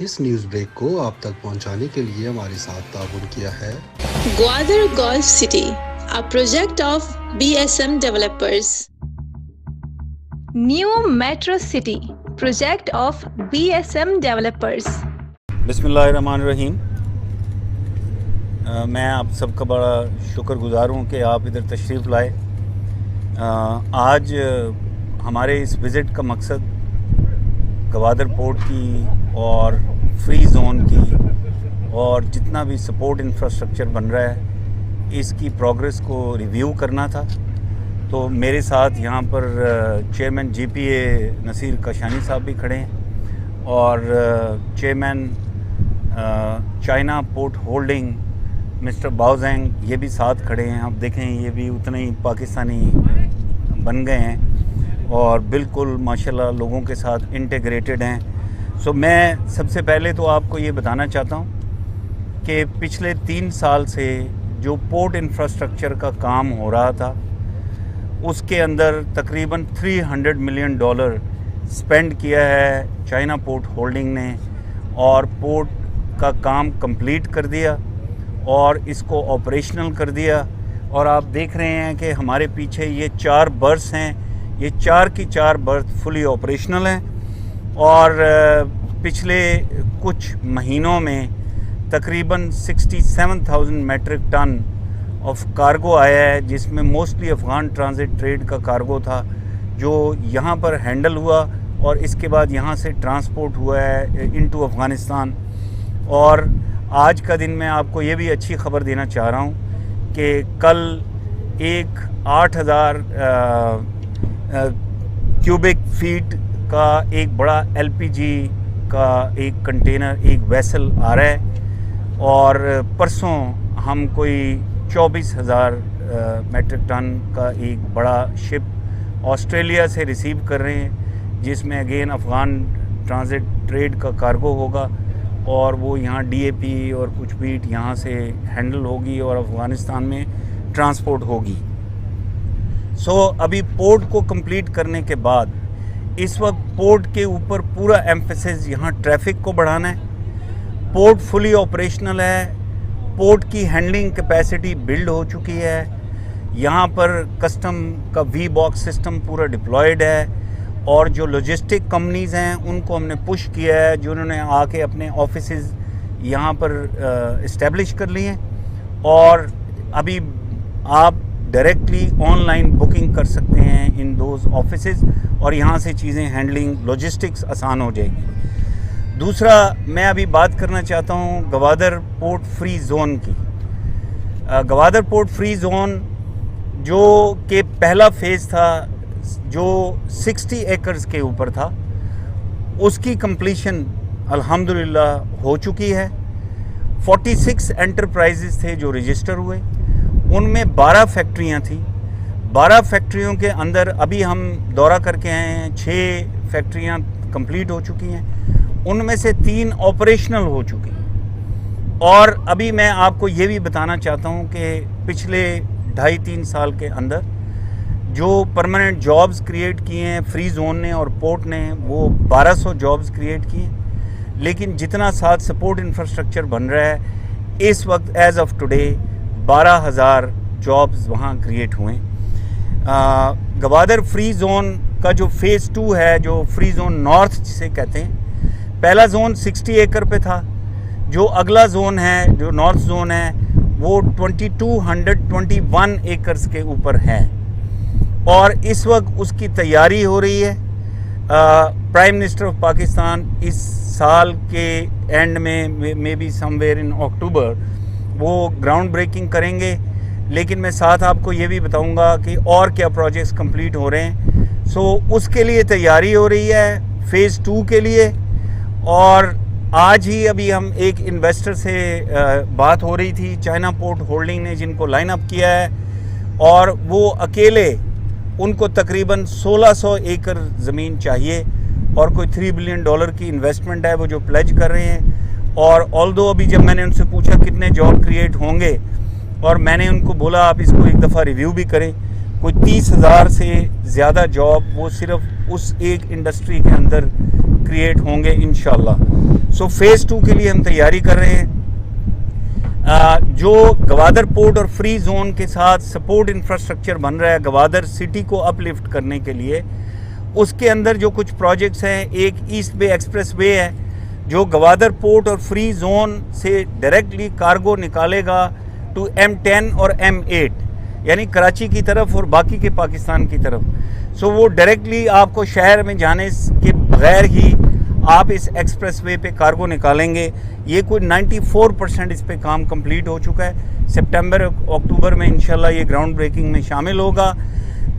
इस news break को आप तक पहुंचाने के लिए हमारे साथ ताउन किया है Gwadar Golf City, a project of BSM Developers. New Metro City, project of BSM Developers. बिस्मिल्लाहिर्रहमानिर्रहीम। मैं आप सबका बड़ा शुक्रगुज़ार हूँ कि आप इधर तशरीफ़ लाए। आज हमारे इस विज़िट का मकसद गवादर पोर्ट की और फ्री ज़ोन की और जितना भी सपोर्ट इंफ्रास्ट्रक्चर बन रहा है इसकी प्रोग्रेस को रिव्यू करना था। तो मेरे साथ यहाँ पर चेयरमैन GPA नसीर काशानी साहब भी खड़े हैं और chairman China port holding mister Baozheng ये भी साथ खड़े हैं। आप देखें ये भी उतने ही पाकिस्तानी बन गए हैं और बिल्कुल माशाल्लाह लोगों के साथ इंटीग्रेटेड हैं। सो मैं सबसे पहले तो आपको ये बताना चाहता हूँ कि पिछले 3 साल से जो पोर्ट इंफ्रास्ट्रक्चर का काम हो रहा था उसके अंदर तकरीबन $300 मिलियन स्पेंड किया है चाइना पोर्ट होल्डिंग ने और पोर्ट का काम कंप्लीट कर दिया और इसको ऑपरेशनल कर दिया। और आप देख रहे हैं कि हमारे पीछे ये 4 बर्थ्स हैं, ये 4 की 4 बर्थ फुली ऑपरेशनल हैं और पिछले कुछ महीनों में तकरीबन 67,000 मेट्रिक टन ऑफ कार्गो आया है, जिसमें मोस्टली अफ़गान ट्रांजिट ट्रेड का कार्गो था जो यहाँ पर हैंडल हुआ और इसके बाद यहाँ से ट्रांसपोर्ट हुआ है इनटू अफ़गानिस्तान। और आज का दिन मैं आपको ये भी अच्छी खबर देना चाह रहा हूँ कि कल एक 8,000 क्यूबिक फीट का एक बड़ा LPG का एक कंटेनर एक वेसल आ रहा है और परसों हम कोई 24,000 मेट्रिक टन का एक बड़ा शिप ऑस्ट्रेलिया से रिसीव कर रहे हैं, जिसमें अगेन अफ़गान ट्रांजिट ट्रेड का कार्गो होगा और वो यहाँ DAP और कुछ बीट यहाँ से हैंडल होगी और अफ़गानिस्तान में ट्रांसपोर्ट होगी। सो अभी पोर्ट को कंप्लीट करने के बाद इस वक्त पोर्ट के ऊपर पूरा एम्फेसिस यहाँ ट्रैफिक को बढ़ाना है। पोर्ट फुली ऑपरेशनल है, पोर्ट की हैंडलिंग कैपेसिटी बिल्ड हो चुकी है, यहाँ पर कस्टम का V-बॉक्स सिस्टम पूरा डिप्लॉयड है और जो लॉजिस्टिक कंपनीज़ हैं उनको हमने पुश किया है जिन्होंने आके अपने ऑफिसेज़ यहाँ पर इस्टेब्लिश कर लिए हैं और अभी आप डायरेक्टली ऑनलाइन बुकिंग कर सकते हैं इन दोज ऑफिसेज़ और यहाँ से चीज़ें हैंडलिंग लॉजिस्टिक्स आसान हो जाएगी। दूसरा मैं अभी बात करना चाहता हूँ गवादर पोर्ट फ्री ज़ोन की। गवादर पोर्ट फ्री ज़ोन जो कि पहला फेज़ था जो 60 एकर्स के ऊपर था, उसकी कंप्लीशन अल्हम्दुलिल्लाह हो चुकी है। 46 एंटरप्राइजेस थे जो रजिस्टर हुए, उनमें 12 फैक्ट्रियां थी। 12 फैक्ट्रियों के अंदर अभी हम दौरा करके आए हैं, 6 फैक्ट्रियां कंप्लीट हो चुकी हैं, उनमें से 3 ऑपरेशनल हो चुकी हैं। और अभी मैं आपको ये भी बताना चाहता हूँ कि पिछले 2.5-3 साल के अंदर जो परमानेंट जॉब्स क्रिएट किए हैं फ्री जोन ने और पोर्ट ने, वो 1200 जॉब्स क्रिएट किए हैं। लेकिन जितना साथ सपोर्ट इंफ्रास्ट्रक्चर बन रहा है इस वक्त एज ऑफ टुडे 12,000 जॉब्स वहाँ क्रिएट हुए। गवादर फ्री जोन का जो फेज़ 2 है, जो फ्री जोन नॉर्थ जिसे कहते हैं, पहला जोन 60 एकड़ पे था, जो अगला जोन है जो नॉर्थ जोन है वो 2221 एकर्स के ऊपर है और इस वक्त उसकी तैयारी हो रही है। प्राइम मिनिस्टर ऑफ पाकिस्तान इस साल के एंड में मे बी समवेयर इन अक्टूबर वो ग्राउंड ब्रेकिंग करेंगे। लेकिन मैं साथ आपको ये भी बताऊंगा कि और क्या प्रोजेक्ट्स कंप्लीट हो रहे हैं। सो उसके लिए तैयारी हो रही है फ़ेज़ 2 के लिए। और आज ही अभी हम एक इन्वेस्टर से बात हो रही थी, चाइना पोर्ट होल्डिंग ने जिनको लाइन अप किया है और वो अकेले उनको तकरीबन 1600 एकड़ ज़मीन चाहिए और कोई $3 बिलियन की इन्वेस्टमेंट है वो जो प्लेज कर रहे हैं। और ऑल्दो अभी जब मैंने उनसे पूछा कितने जॉब क्रिएट होंगे और मैंने उनको बोला आप इसको एक दफ़ा रिव्यू भी करें, कोई 30,000 से ज़्यादा जॉब वो सिर्फ उस एक इंडस्ट्री के अंदर क्रिएट होंगे इंशाल्लाह। सो फेज़ 2 के लिए हम तैयारी कर रहे हैं। जो गवादर पोर्ट और फ्री जोन के साथ सपोर्ट इंफ्रास्ट्रक्चर बन रहा है गवादर सिटी को अपलिफ्ट करने के लिए, उसके अंदर जो कुछ प्रोजेक्ट्स हैं, एक ईस्ट बे एक्सप्रेस वे है जो गवादर पोर्ट और फ्री जोन से डायरेक्टली कार्गो निकालेगा टू M10 और M8, यानी कराची की तरफ और बाकी के पाकिस्तान की तरफ। सो वो डायरेक्टली आपको शहर में जाने के बगैर ही आप इस एक्सप्रेस वे पे कार्गो निकालेंगे। ये कोई 94% इस पे काम कंप्लीट हो चुका है। सितंबर अक्टूबर में इंशाल्लाह ये ग्राउंड ब्रेकिंग में शामिल होगा।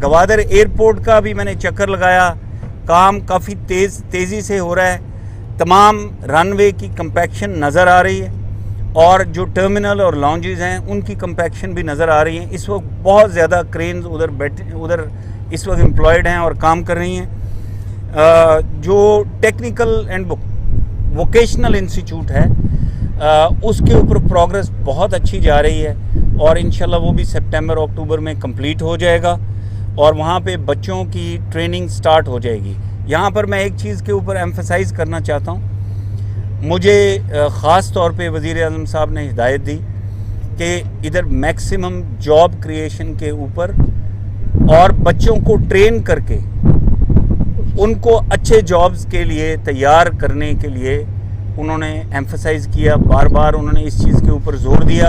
गवादर एयरपोर्ट का भी मैंने चक्कर लगाया, काम काफ़ी तेज़ी से हो रहा है। तमाम रनवे की कंपैक्शन नज़र आ रही है और जो टर्मिनल और लॉन्जेस हैं उनकी कंपैक्शन भी नज़र आ रही हैं। इस वक्त बहुत ज़्यादा क्रेन्स उधर इस वक्त एम्प्लॉयड हैं और काम कर रही हैं। जो टेक्निकल एंड वोकेशनल इंस्टीट्यूट है उसके ऊपर प्रोग्रेस बहुत अच्छी जा रही है और इंशाल्लाह वो भी सितंबर अक्टूबर में कंप्लीट हो जाएगा और वहाँ पे बच्चों की ट्रेनिंग स्टार्ट हो जाएगी। यहाँ पर मैं एक चीज़ के ऊपर एम्फसाइज़ करना चाहता हूँ। मुझे ख़ास तौर पे वज़ीर आज़म साहब ने हिदायत दी कि इधर मैक्सिमम जॉब क्रिएशन के ऊपर और बच्चों को ट्रेन करके उनको अच्छे जॉब्स के लिए तैयार करने के लिए उन्होंने एम्फसाइज़ किया, बार बार उन्होंने इस चीज़ के ऊपर ज़ोर दिया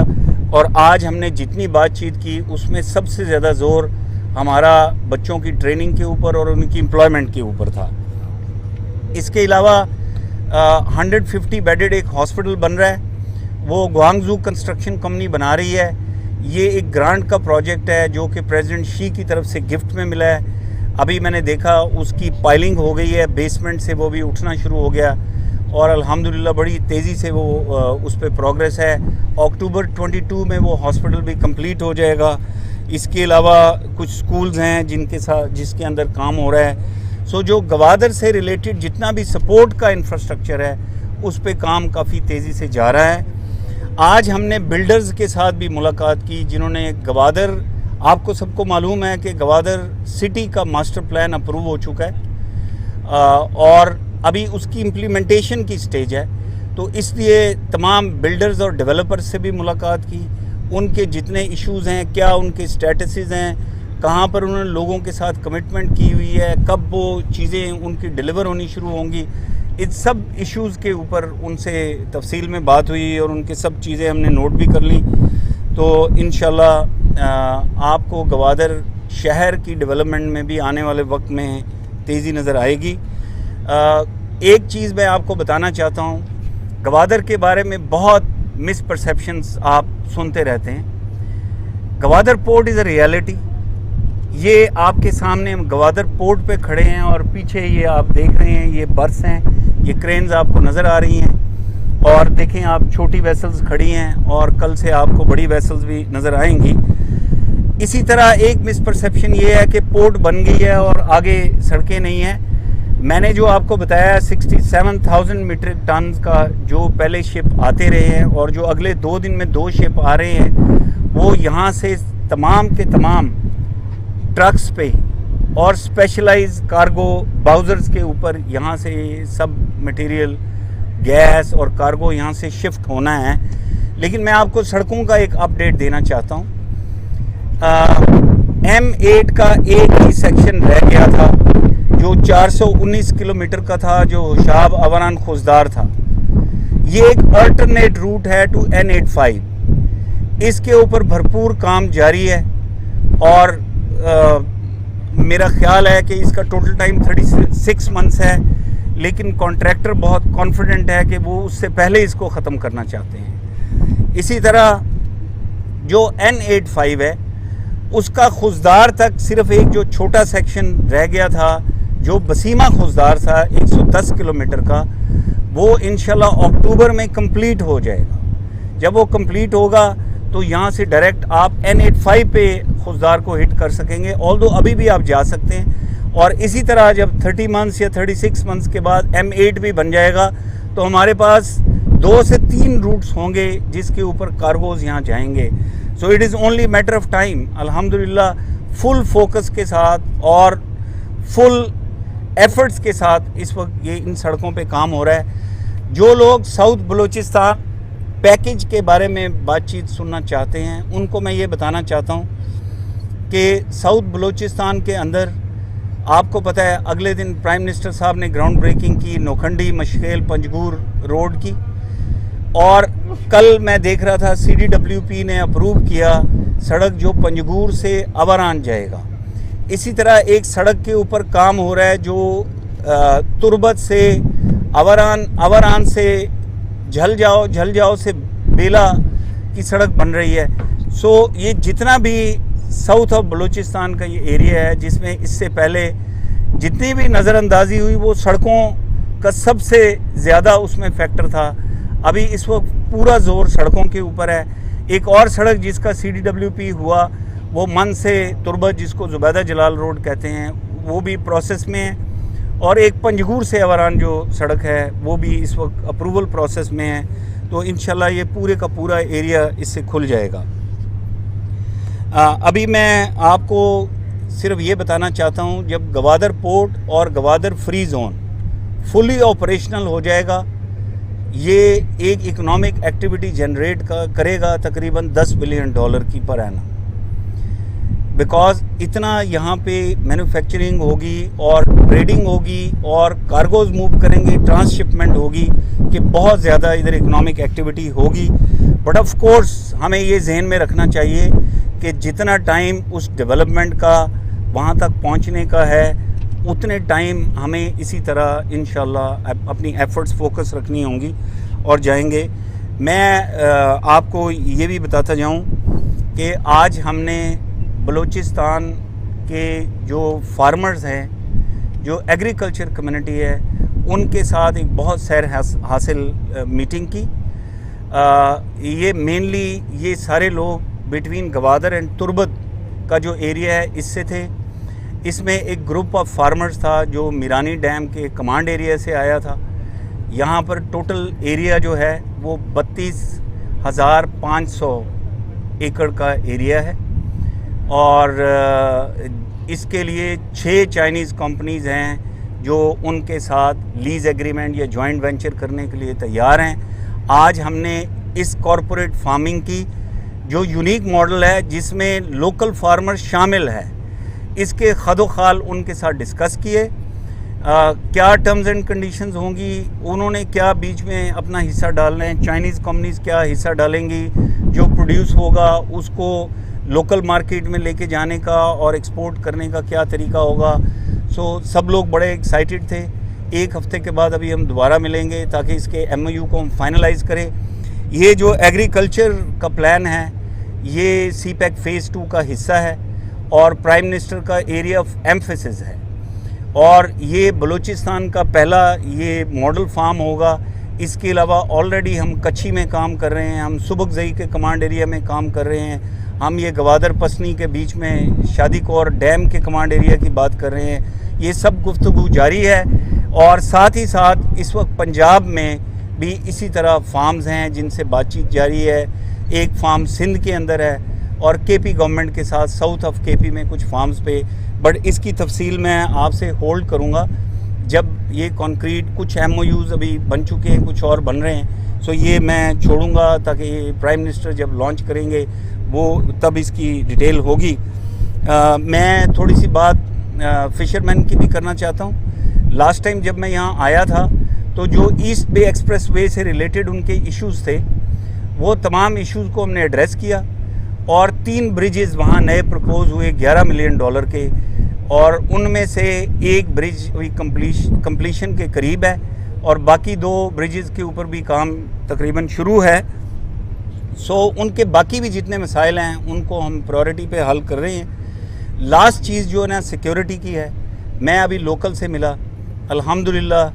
और आज हमने जितनी बातचीत की उसमें सबसे ज़्यादा ज़ोर हमारा बच्चों की ट्रेनिंग के ऊपर और उनकी एम्प्लॉयमेंट के ऊपर था। इसके अलावा 150 बेडेड एक हॉस्पिटल बन रहा है, वो ग्वांगजू कंस्ट्रक्शन कंपनी बना रही है। ये एक ग्रांट का प्रोजेक्ट है जो कि प्रेसिडेंट शी की तरफ से गिफ्ट में मिला है। अभी मैंने देखा उसकी पाइलिंग हो गई है, बेसमेंट से वो भी उठना शुरू हो गया और अल्हम्दुलिल्लाह बड़ी तेज़ी से वो उस पर प्रोग्रेस है। अक्टूबर 22 में वो हॉस्पिटल भी कंप्लीट हो जाएगा। इसके अलावा कुछ स्कूल्स हैं जिसके अंदर काम हो रहा है। सो जो गवादर से रिलेटेड जितना भी सपोर्ट का इंफ्रास्ट्रक्चर है उस पर काम काफ़ी तेज़ी से जा रहा है। आज हमने बिल्डर्स के साथ भी मुलाकात की जिन्होंने गवादर, आपको सबको मालूम है कि गवादर सिटी का मास्टर प्लान अप्रूव हो चुका है और अभी उसकी इम्प्लीमेंटेशन की स्टेज है। तो इसलिए तमाम बिल्डर्स और डेवलपर्स से भी मुलाकात की, उनके जितने इश्यूज़ हैं, क्या उनके स्टेटसेस हैं, कहाँ पर उन्होंने लोगों के साथ कमिटमेंट की हुई है, कब वो चीज़ें उनकी डिलीवर होनी शुरू होंगी, इस सब इश्यूज़ के ऊपर उनसे तफसील में बात हुई और उनके सब चीज़ें हमने नोट भी कर ली। तो इंशाल्लाह आपको गवादर शहर की डेवलपमेंट में भी आने वाले वक्त में तेज़ी नज़र आएगी। एक चीज़ मैं आपको बताना चाहता हूँ, गवादर के बारे में बहुत मिसपरसेप्शंस आप सुनते रहते हैं। Gwadar port is a reality. ये आपके सामने हम गवादर पोर्ट पे खड़े हैं और पीछे ये आप देख रहे हैं ये बर्स हैं, ये क्रेन्स आपको नज़र आ रही हैं और देखें आप छोटी वेसल्स खड़ी हैं और कल से आपको बड़ी वेसल्स भी नज़र आएंगी। इसी तरह एक मिसपरसेप्शन ये है कि पोर्ट बन गई है और आगे सड़कें नहीं हैं। मैंने जो आपको बताया 67,000 मीट्रिक टन का जो पहले शिप आते रहे हैं और जो अगले 2 दिन में 2 शिप आ रहे हैं, वो यहाँ से तमाम के तमाम ट्रक्स पे और स्पेशलाइज कार्गो बाउजर्स के ऊपर यहाँ से सब मटेरियल, गैस और कार्गो यहाँ से शिफ्ट होना है। लेकिन मैं आपको सड़कों का एक अपडेट देना चाहता हूँ। M8 का एक ही सेक्शन रह गया था जो 419 किलोमीटर का था, जो होशाब अवरान खुजदार था। ये एक अल्टरनेट रूट है टू N85। इसके ऊपर भरपूर काम जारी है और मेरा ख्याल है कि इसका टोटल टाइम 36 मंथ्स है, लेकिन कॉन्ट्रैक्टर बहुत कॉन्फिडेंट है कि वो उससे पहले इसको ख़त्म करना चाहते हैं। इसी तरह जो N85 है उसका खुजदार तक सिर्फ एक जो छोटा सेक्शन रह गया था जो बसीमा खुजदार था 110 किलोमीटर का, वो इंशाल्लाह अक्टूबर में कंप्लीट हो जाएगा। जब वो कंप्लीट होगा तो यहाँ से डायरेक्ट आप N85 पे खुजदार को हिट कर सकेंगे, ऑल्दो अभी भी आप जा सकते हैं। और इसी तरह जब 30 मंथ्स या 36 मंथ्स के बाद M8 भी बन जाएगा तो हमारे पास 2 से 3 रूट्स होंगे जिसके ऊपर कार्गोज़ यहाँ जाएंगे। So it is only matter of time. अल्हम्दुलिल्लाह फुल फोकस के साथ और फुल एफर्ट्स के साथ इस वक्त ये इन सड़कों पे काम हो रहा है। जो लोग साउथ बलूचिस्तान पैकेज के बारे में बातचीत सुनना चाहते हैं उनको मैं ये बताना चाहता हूँ कि साउथ बलूचिस्तान के अंदर आपको पता है अगले दिन प्राइम मिनिस्टर साहब ने ग्राउंड ब्रेकिंग की नोखंडी मशखेल पंजगूर रोड की, और कल मैं देख रहा था CDWP ने अप्रूव किया सड़क जो पंजगूर से अवरान जाएगा। इसी तरह एक सड़क के ऊपर काम हो रहा है जो तुर्बत से अवरान से झलजाओ से बेला की सड़क बन रही है। सो ये जितना भी साउथ ऑफ बलूचिस्तान का ये एरिया है जिसमें इससे पहले जितनी भी नज़रअंदाजी हुई वो सड़कों का सबसे ज़्यादा उसमें फैक्टर था। अभी इस वक्त पूरा जोर सड़कों के ऊपर है। एक और सड़क जिसका CDWP हुआ वो मन से तुर्बत जिसको जुबैदा जलाल रोड कहते हैं वो भी प्रोसेस में है, और एक पंजगूर से अवरान जो सड़क है वो भी इस वक्त अप्रूवल प्रोसेस में है। तो इंशाल्लाह ये पूरे का पूरा एरिया इससे खुल जाएगा। अभी मैं आपको सिर्फ ये बताना चाहता हूँ जब गवादर पोर्ट और Gwadar free zone fully operational हो जाएगा ये एक इकोनॉमिक एक्टिविटी जनरेट करेगा तकरीबन $10 बिलियन की पर एनम, बिकॉज इतना यहाँ पे मैन्युफैक्चरिंग होगी और ट्रेडिंग होगी और कार्गोज मूव करेंगे, ट्रांसशिपमेंट होगी कि बहुत ज़्यादा इधर इकोनॉमिक एक्टिविटी होगी। बट ऑफ कोर्स हमें ये जहन में रखना चाहिए कि जितना टाइम उस डेवलपमेंट का वहाँ तक पहुँचने का है उतने टाइम हमें इसी तरह इंशाल्लाह अपनी एफ़र्ट्स फोकस रखनी होंगी और जाएंगे। मैं आपको ये भी बताता जाऊँ कि आज हमने बलूचिस्तान के जो फार्मर्स हैं, जो एग्रीकल्चर कम्युनिटी है, उनके साथ एक बहुत सैर हासिल मीटिंग की। ये मेनली ये सारे लोग बिटवीन गवादर एंड तुर्बत का जो एरिया है इससे थे। इसमें एक ग्रुप ऑफ फार्मर्स था जो मीरानी डैम के कमांड एरिया से आया था। यहाँ पर टोटल एरिया जो है वो 32,500 एकड़ का एरिया है, और इसके लिए 6 चाइनीज़ कंपनीज़ हैं जो उनके साथ लीज़ एग्रीमेंट या जॉइंट वेंचर करने के लिए तैयार हैं। आज हमने इस कॉरपोरेट फार्मिंग की जो यूनिक मॉडल है जिसमें लोकल फार्मर शामिल है, इसके खदोखाल उनके साथ डिस्कस किए। क्या टर्म्स एंड कंडीशंस होंगी, उन्होंने क्या बीच में अपना हिस्सा डालना है, चाइनीज़ कंपनीज़ क्या हिस्सा डालेंगी, जो प्रोड्यूस होगा उसको लोकल मार्केट में लेके जाने का और एक्सपोर्ट करने का क्या तरीका होगा। सो सब लोग बड़े एक्साइटेड थे। एक हफ़्ते के बाद अभी हम दोबारा मिलेंगे ताकि इसके MOU को हम फाइनलाइज़ करें। ये जो एग्रीकल्चर का प्लान है ये CPEC फ़ेज़ 2 का हिस्सा है और प्राइम मिनिस्टर का एरिया ऑफ एम्फेसिस है, और ये बलूचिस्तान का पहला ये मॉडल फार्म होगा। इसके अलावा ऑलरेडी हम कच्छी में काम कर रहे हैं, हम सुबकजई के कमांड एरिया में काम कर रहे हैं, हम ये गवादर पसनी के बीच में शादीकोर डैम के कमांड एरिया की बात कर रहे हैं। ये सब गुफ्तगू जारी है, और साथ ही साथ इस वक्त पंजाब में भी इसी तरह फार्म्स हैं जिनसे बातचीत जारी है। एक फार्म सिंध के अंदर है और KP गवर्नमेंट के साथ साउथ ऑफ KP में कुछ फार्म्स पे, बट इसकी तफसील मैं आपसे होल्ड करूँगा जब ये कॉन्क्रीट कुछ MOUs अभी बन चुके हैं, कुछ और बन रहे हैं। सो ये मैं छोड़ूंगा ताकि प्राइम मिनिस्टर जब लॉन्च करेंगे वो तब इसकी डिटेल होगी। मैं थोड़ी सी बात फ़िशरमैन की भी करना चाहता हूँ। लास्ट टाइम जब मैं यहाँ आया था तो जो ईस्ट बे एक्सप्रेस वे से रिलेटेड उनके इश्यूज़ थे वो तमाम इश्यूज़ को हमने एड्रेस किया, और 3 ब्रिजेज़ वहाँ नए प्रपोज हुए $11 मिलियन के, और उनमें से एक ब्रिज अभी कंप्लीशन के करीब है और बाकी 2 ब्रिजेज़ के ऊपर भी काम तकरीबन शुरू है। सो उनके बाकी भी जितने मसाइल हैं उनको हम प्रायोरिटी पे हल कर रहे हैं। लास्ट चीज़ जो है ना सिक्योरिटी की है। मैं अभी लोकल से मिला, अल्हम्दुलिल्लाह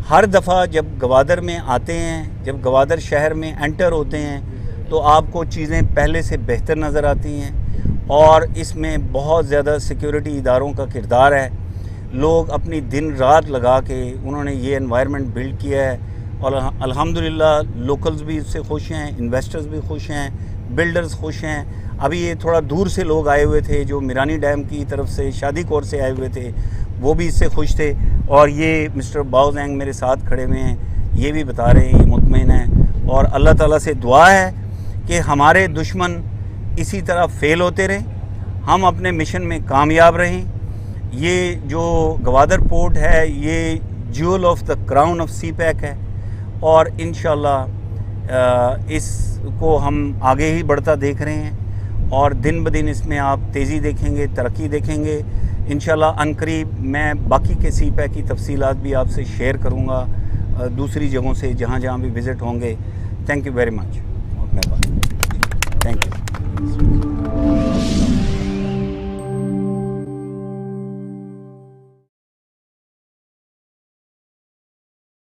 हर दफ़ा जब गवादर में आते हैं, जब गवादर शहर में एंटर होते हैं तो आपको चीज़ें पहले से बेहतर नज़र आती हैं, और इसमें बहुत ज़्यादा सिक्योरिटी इदारों का किरदार है। लोग अपनी दिन रात लगा के उन्होंने ये एनवायरनमेंट बिल्ड किया है, और अल्हम्दुलिल्लाह लोकल्स भी इससे खुश हैं, इन्वेस्टर्स भी खुश हैं, बिल्डर्स खुश हैं। अभी ये थोड़ा दूर से लोग आए हुए थे जो मीरानी डैम की तरफ से शादीकोर से आए हुए थे, वो भी इससे खुश थे। और ये मिस्टर बाओजेंग मेरे साथ खड़े हुए हैं, ये भी बता रहे हैं, ये मुतमईन है। और अल्लाह ताला से दुआ है कि हमारे दुश्मन इसी तरह फेल होते रहें, हम अपने मिशन में कामयाब रहें। ये जो गवादर पोर्ट है ये jewel of the crown of CPEC है और इंशाल्लाह इसको हम आगे ही बढ़ता देख रहे हैं और दिन ब दिन इसमें आप तेज़ी देखेंगे, तरक्की देखेंगे। इंशाल्लाह अनकरीब मैं बाकी के सी पैक की तफसीलात भी आपसे शेयर करूँगा दूसरी जगहों से जहाँ जहाँ भी विज़िट होंगे। Thank you very much. Thank you.